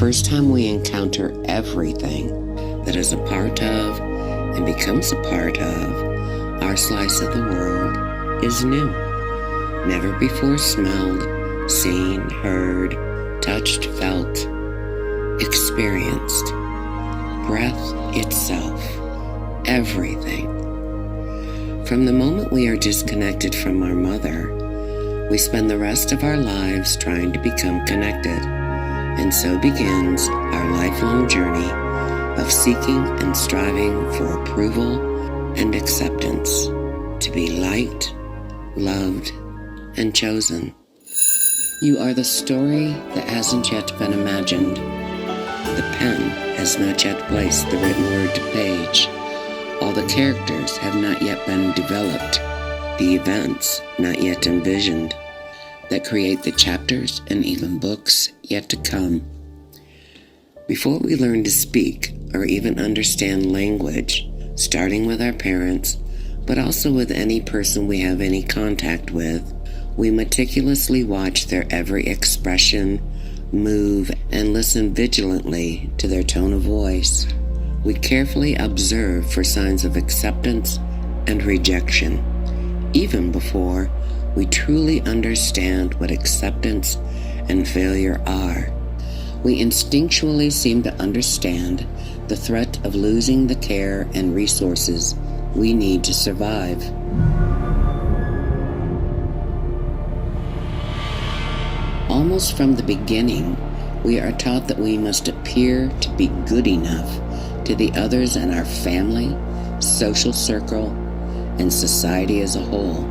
first time we encounter everything that is a part of and becomes a part of our slice of the world is new. Never before smelled, seen, heard, touched, felt, experienced. Breath itself. Everything. From the moment we are disconnected from our mother, we spend the rest of our lives trying to become connected, and so begins our lifelong journey of seeking and striving for approval and acceptance, to be liked, loved, and chosen. You are the story that hasn't yet been imagined. The pen has not yet placed the written word to page. All the characters have not yet been developed. The events not yet envisioned, that create the chapters and even books yet to come. Before we learn to speak or even understand language, starting with our parents, but also with any person we have any contact with, we meticulously watch their every expression, move, and listen vigilantly to their tone of voice. We carefully observe for signs of acceptance and rejection, even before we truly understand what acceptance and failure are. We instinctually seem to understand the threat of losing the care and resources we need to survive. Almost from the beginning, we are taught that we must appear to be good enough to the others in our family, social circle, and society as a whole.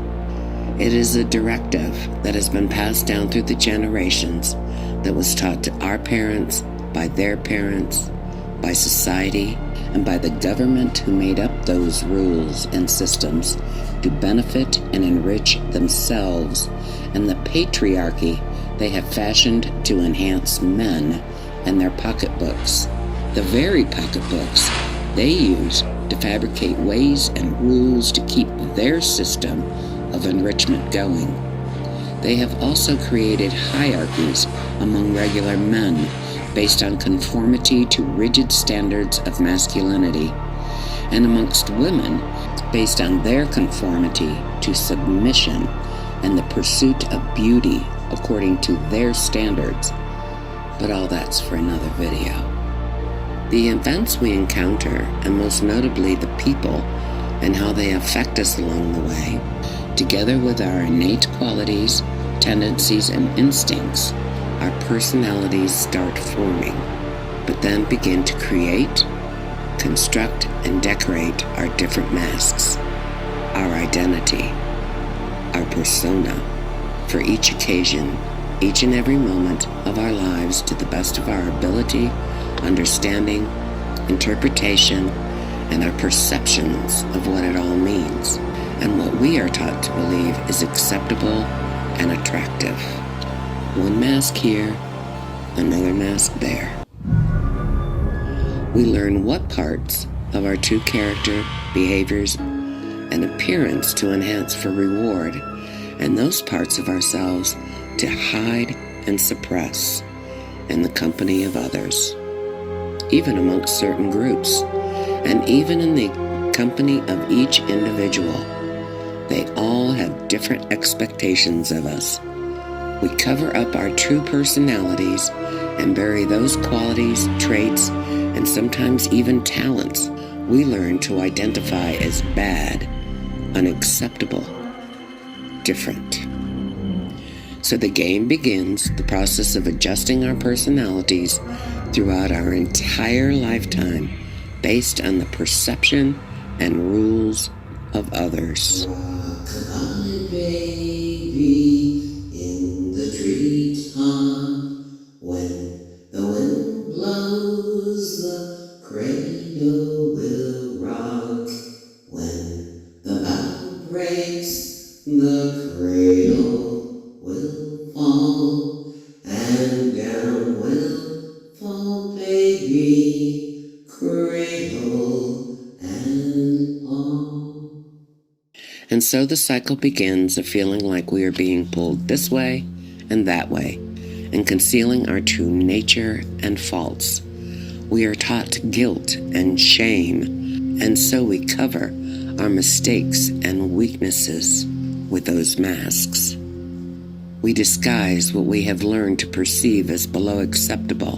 It is a directive that has been passed down through the generations, that was taught to our parents, by their parents, by society, and by the government who made up those rules and systems to benefit and enrich themselves, and the patriarchy they have fashioned to enhance men and their pocketbooks, the very pocketbooks they use to fabricate ways and rules to keep their system of enrichment going. They have also created hierarchies among regular men based on conformity to rigid standards of masculinity, and amongst women based on their conformity to submission and the pursuit of beauty according to their standards. But all that's for another video. The events we encounter, and most notably the people and how they affect us along the way, together with our innate qualities, tendencies, and instincts, our personalities start forming, but then begin to create, construct, and decorate our different masks, our identity, our persona, for each occasion, each and every moment of our lives to the best of our ability, understanding, interpretation, and our perceptions of what it all means, and what we are taught to believe is acceptable and attractive. One mask here, another mask there. We learn what parts of our true character, behaviors, and appearance to enhance for reward, and those parts of ourselves to hide and suppress in the company of others, even amongst certain groups, and even in the company of each individual. They all have different expectations of us. We cover up our true personalities and bury those qualities, traits, and sometimes even talents we learn to identify as bad, unacceptable, different. So the game begins, the process of adjusting our personalities throughout our entire lifetime based on the perception and rules of others. Rock-a-bye, baby, in the treetop. When the wind blows, the cradle will rock. When the bough breaks, the cradle will fall, and down will fall, baby, cradle and all. And so the cycle begins of feeling like we are being pulled this way and that way, and concealing our true nature and faults. We are taught guilt and shame, and so we cover our mistakes and weaknesses with those masks. We disguise what we have learned to perceive as below acceptable,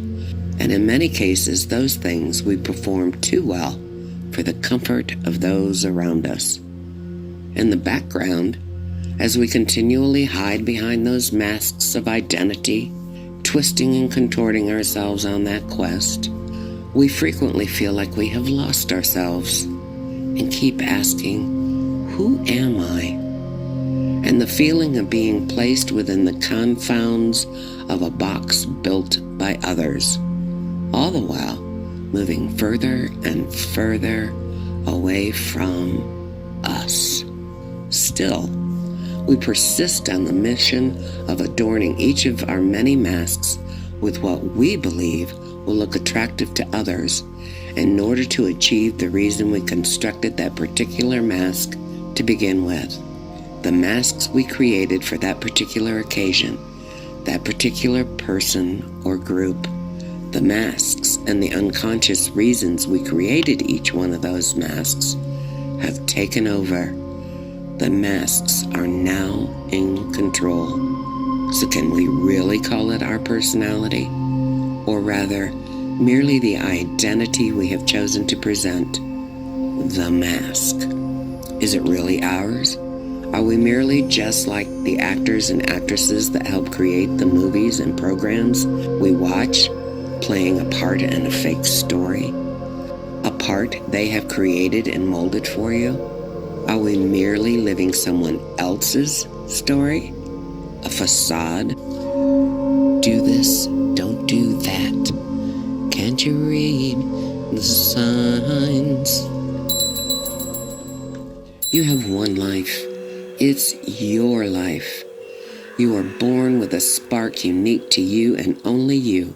and in many cases, those things we perform too well for the comfort of those around us. In the background, as we continually hide behind those masks of identity, twisting and contorting ourselves on that quest, we frequently feel like we have lost ourselves and keep asking, who am I? And the feeling of being placed within the confounds of a box built by others, all the while moving further and further away from us. Still, we persist on the mission of adorning each of our many masks with what we believe will look attractive to others in order to achieve the reason we constructed that particular mask to begin with. The masks we created for that particular occasion, that particular person or group. The masks and the unconscious reasons we created each one of those masks have taken over. The masks are now in control. So can we really call it our personality? Or rather, merely the identity we have chosen to present? The mask. Is it really ours? Are we merely just like the actors and actresses that help create the movies and programs we watch, playing a part in a fake story? A part they have created and molded for you? Are we merely living someone else's story? A facade? Do this, don't do that. Can't you read the signs? You have one life. It's your life. You are born with a spark unique to you and only you.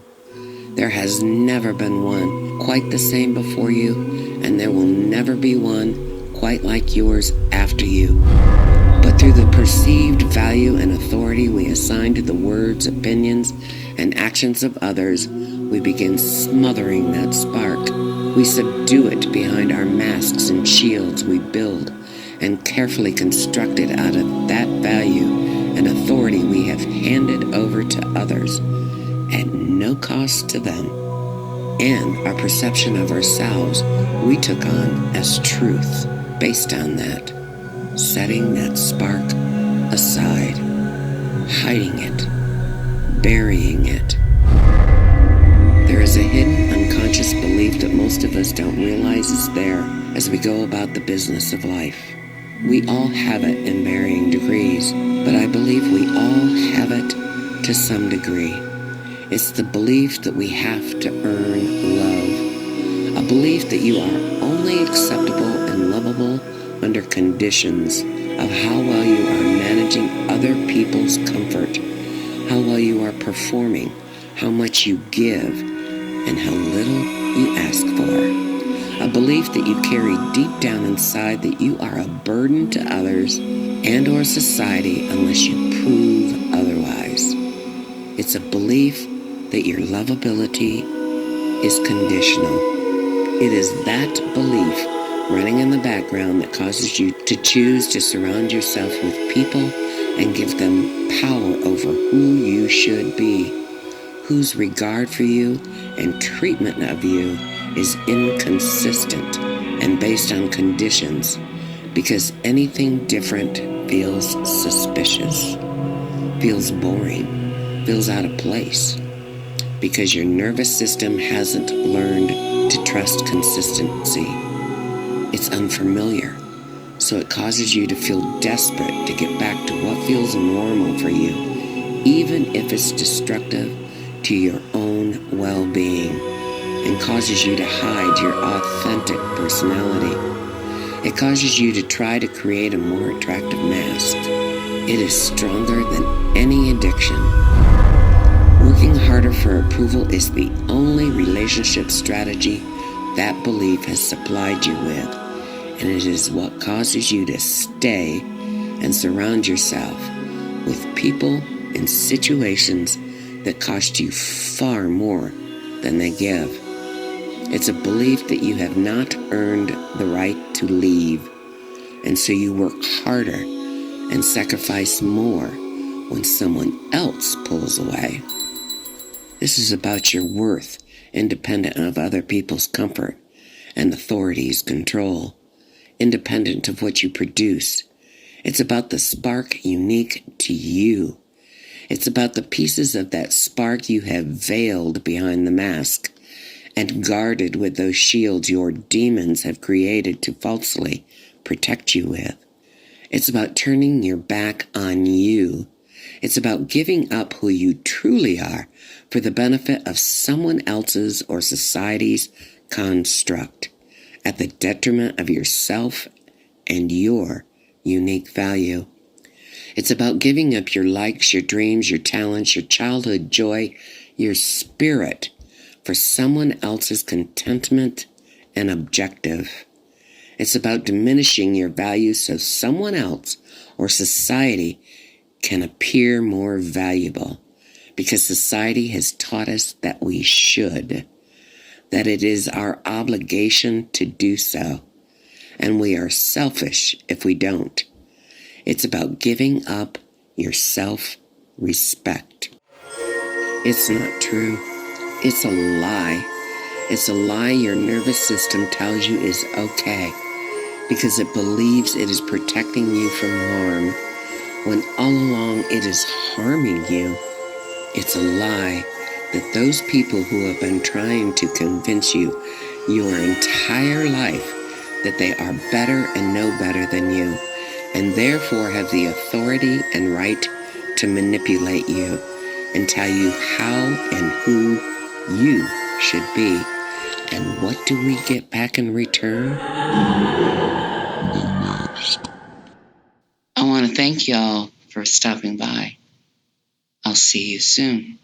There has never been one quite the same before you, and there will never be one quite like yours after you. But through the perceived value and authority we assign to the words, opinions, and actions of others, we begin smothering that spark. We subdue it behind our masks and shields we build and carefully constructed out of that value and authority we have handed over to others at no cost to them. And our perception of ourselves we took on as truth based on that, setting that spark aside, hiding it, burying it. There is a hidden unconscious belief that most of us don't realize is there as we go about the business of life. We all have it in varying degrees, but I believe we all have it to some degree. It's the belief that we have to earn love, a belief that you are only acceptable and lovable under conditions of how well you are managing other people's comfort, how well you are performing, how much you give, and how little you ask for. A belief that you carry deep down inside that you are a burden to others and or society unless you prove otherwise. It's a belief that your lovability is conditional. It is that belief running in the background that causes you to choose to surround yourself with people and give them power over who you should be, whose regard for you and treatment of you is inconsistent and based on conditions, because anything different feels suspicious, feels boring, feels out of place, because your nervous system hasn't learned to trust consistency. It's unfamiliar, so it causes you to feel desperate to get back to what feels normal for you, even if it's destructive to your own well-being, and causes you to hide your authentic personality. It causes you to try to create a more attractive mask. It is stronger than any addiction. Working harder for approval is the only relationship strategy that belief has supplied you with, and it is what causes you to stay and surround yourself with people and situations that cost you far more than they give. It's a belief that you have not earned the right to leave, and so you work harder and sacrifice more when someone else pulls away. This is about your worth, independent of other people's comfort and authority's control, independent of what you produce. It's about the spark unique to you. It's about the pieces of that spark you have veiled behind the mask and guarded with those shields your demons have created to falsely protect you with. It's about turning your back on you. It's about giving up who you truly are for the benefit of someone else's or society's construct, at the detriment of yourself and your unique value. It's about giving up your likes, your dreams, your talents, your childhood joy, your spirit for someone else's contentment and objective. It's about diminishing your value so someone else or society can appear more valuable, because society has taught us that we should, that it is our obligation to do so, and we are selfish if we don't. It's about giving up your self-respect. It's not true. It's a lie. It's a lie your nervous system tells you is okay, because it believes it is protecting you from harm, when all along it is harming you. It's a lie that those people who have been trying to convince you your entire life that they are better and know better than you, and therefore have the authority and right to manipulate you and tell you how and who you should be. And what do we get back in return? I want to thank y'all for stopping by. I'll see you soon.